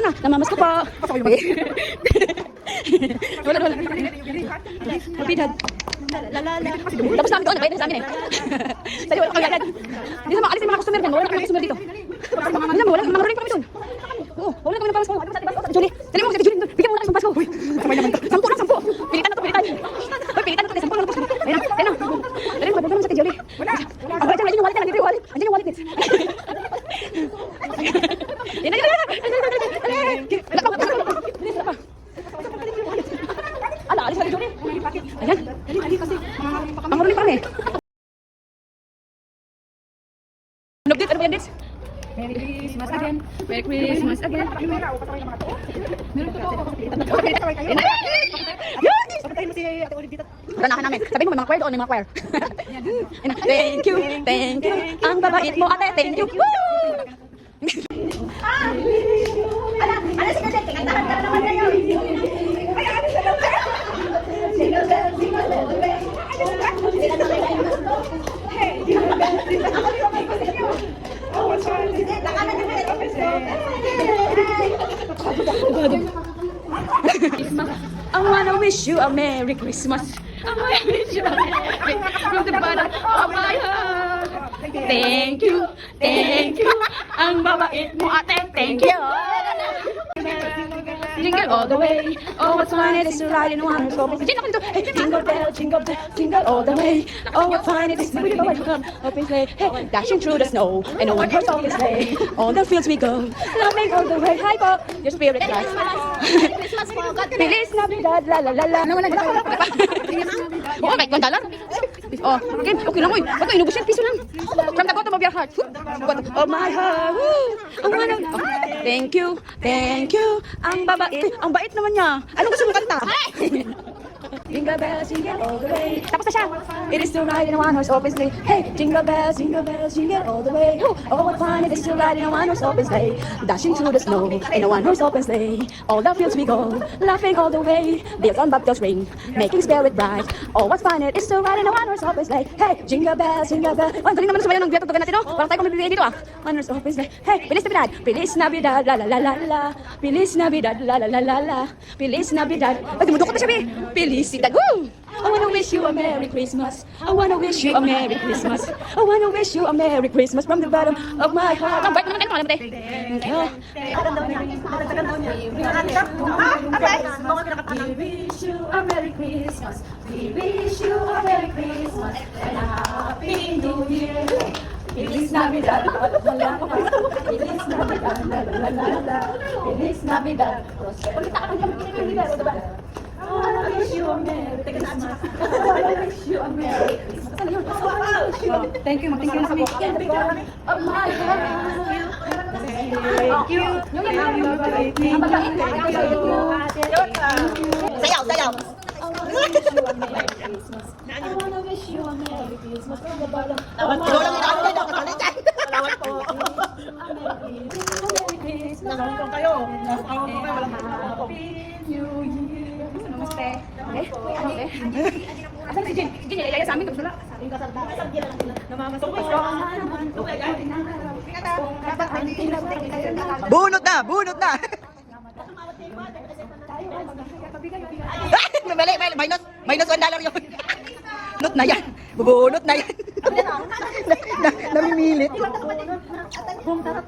Nasaan na? Namamas ko po. Wala. Kapitad. Tapos namin doon, nagbayad na sa amin eh. Sabi, wala kang gagad. Hindi sa mga, alisin yung mga customer dyan. Wala kang customer dito. Alam mo, wala kang mga rin pa kami doon. Oo, wala kami ng pamas ko. Julie, dali mo si Julie doon. Bigyan mo na kami ng pamas ko. Uy, sabay naman to. 10 lang, 10. Pilitan na to, pilitan. Uy, pilitan na to, 10 lang pamas ko. Ayun na, ayun na. Dali mo, babagyan mo sa Julie. Wala. Andiyan yung wallet na, nandito yung wallet. Andiyan yung wallet. Yan na, yan na. Wala pa. Ala, alis na ni Julie. Ayan. Dali kasi. Pangaroon pa kami. Ano ba yan, Dits? Merry Christmas again. Merry Christmas again. Meron to. Papatayin mo si Ate Olive dito. Ranahan namin. Sabihin mo, may mga choir doon, may mga choir. Thank you, thank you. Ang babait mo, ate, thank you. Woo! Ano si Kadek? Kantahan ka naman na yun. Ay, ano siya naman? Single bell, single bell. Hey, single bell, single bell. Ako yung may gusto niyo. Oh, sorry. Nakanan niyo na ito. I wanna wish you a Merry Christmas. I wanna wish you a Merry Christmas from the bottom of my heart. Thank you, thank you. Ang babait mo, ate, thank you. Jingle all the way. Oh, what's fun it is to ride in one horse open. Jingle bell, jingle bell, jingle all the way. Oh, what fun it is to ride in one open sleigh. Hey, dashing through the snow and on one horse open sleigh. On the fields we go, laughing all the way. Hi, Bob, your spirit flies. Christmas po. God Feliz Navidad, la la la la. Ano wala. Oh, kahit $1. Oh, okay lang, oy. Ba't inubos yan? Piso lang. From the bottom of your heart. Oh, my heart. Ang ano. Thank you, thank you. Ang babait. Ang bait naman niya. Anong gusto mo kanta? Jingle bells, jingle all the way. Tapos na siya. It is to ride in a one-horse open sleigh. Hey, jingle bells, jingle all the way. Oh, what fun it is to ride in a one-horse open sleigh. Dashing through the snow in a one-horse open sleigh. All the fields we go, laughing all the way. Bells on bobtails ring, making spirit bright. Oh, what fun it is to ride in a one-horse open sleigh. Hey, jingle bells, jingle bells. Oh, ang galing naman sumayaw ng duet tutugan natin, no? Parang tayo kung mabibigay dito, ah. One-horse open sleigh. Hey, Feliz Navidad. Feliz Navidad, la la la la la. Feliz Navidad, la la la la la. Feliz Navidad. Ay, dumudukot na siya, be. Felicidad. Woo! I wanna wish you a Merry Christmas. I wanna wish you a Merry Christmas. I wanna wish you a Merry Christmas from the bottom of my heart. Ang bait naman kayo, alam mo, te. Thank you. We wish you a Merry Christmas. We wish you a Merry Christmas. And a Happy New Year. Feliz Navidad. Feliz Navidad. Feliz Navidad. Pagkita ka ng Navidad, diba? I wanna wish you a Merry Christmas. I wanna wish you a Merry Christmas. Thank you. Mag-thank you na kami. Of my heart. Thank you. Sayaw, sayaw. I wanna wish you a Merry Christmas from the bottom of Ikaw my lang yung ako kayo, kasali dyan. Salamat po. Merry Christmas. Nasaan ko kayo? Nasaan ko kayo? Happy New Year. Namaste. Asan si Jin? Jin, ilayaya sa amin. Tapos wala. Namamas ko kayo. Bunot na, bunot na. Mali, minus $1 yun. Bunot na yan. Bubunot na yan. Namimilit. Bunot.